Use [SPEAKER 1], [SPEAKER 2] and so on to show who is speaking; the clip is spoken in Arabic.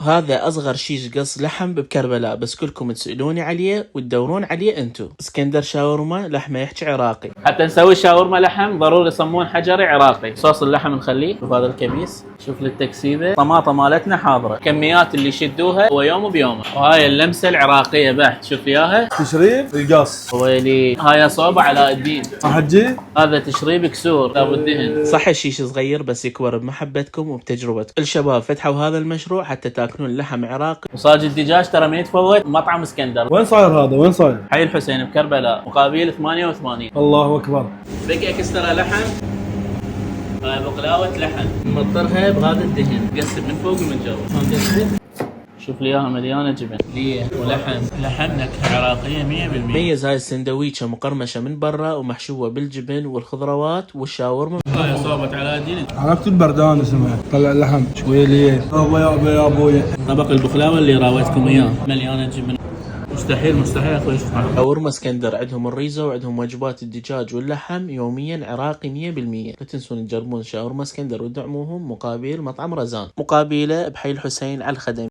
[SPEAKER 1] وهذا أصغر شيش قص لحم بكربلاء، بس كلكم تسألوني عليه وتدورون عليه انتو. اسكندر شاورما لحمه يحكي عراقي. حتى نسوي شاورما لحم ضروري صمون حجري عراقي. صوص اللحم نخليه. شوف هذا الكبيس، شوف للتكسيبه. طماطه مالتنا حاضره، كميات اللي يشدوها ويوم بيومه. وهاي اللمسه العراقيه بحت، شوف وياها
[SPEAKER 2] تشريب القص.
[SPEAKER 1] ويلي هاي صوبه علاء الدين.
[SPEAKER 2] حجي
[SPEAKER 1] هذا تشريب كسور ابو الدهن. صح الشيش صغير بس يكبر بمحبتكم وبتجربتكم. الشباب فتحوا هذا المشروع حتى تاكلون لحم عراقي. وصاج الدجاج ترى ما يتفوت مطعم اسكندر.
[SPEAKER 2] وين صاير هذا؟ وين صاير؟
[SPEAKER 1] حي الحسين بكربلاء مقابل 88.
[SPEAKER 2] الله اكبر.
[SPEAKER 1] بقى كسترة لحم، هاي بقلاوة لحم نمطرها بهذا الدهن، قسم من فوق ومن جوا. شوف لي اياها مليانه جبن ليه ولحم. لحم نكهه عراقيه 100%. ميز هاي السندويشه مقرمشه من برا ومحشوه بالجبن والخضروات والشاورما. هاي صوبت علاء الدين.
[SPEAKER 2] عرفت البردان اسمها، طلع اللحم شويه ليه. يا ابوي
[SPEAKER 1] طبق البخلاوه اللي راويتكم اياه مليانه جبن. مستحيل اخوي يشوف شاورما اسكندر. عندهم الريزه وعندهم وجبات الدجاج واللحم يوميا عراقي 100%. لا تنسون تجربون شاورما اسكندر ودعموهم. مقابل مطعم رزان، مقابله بحي الحسين على الخدم.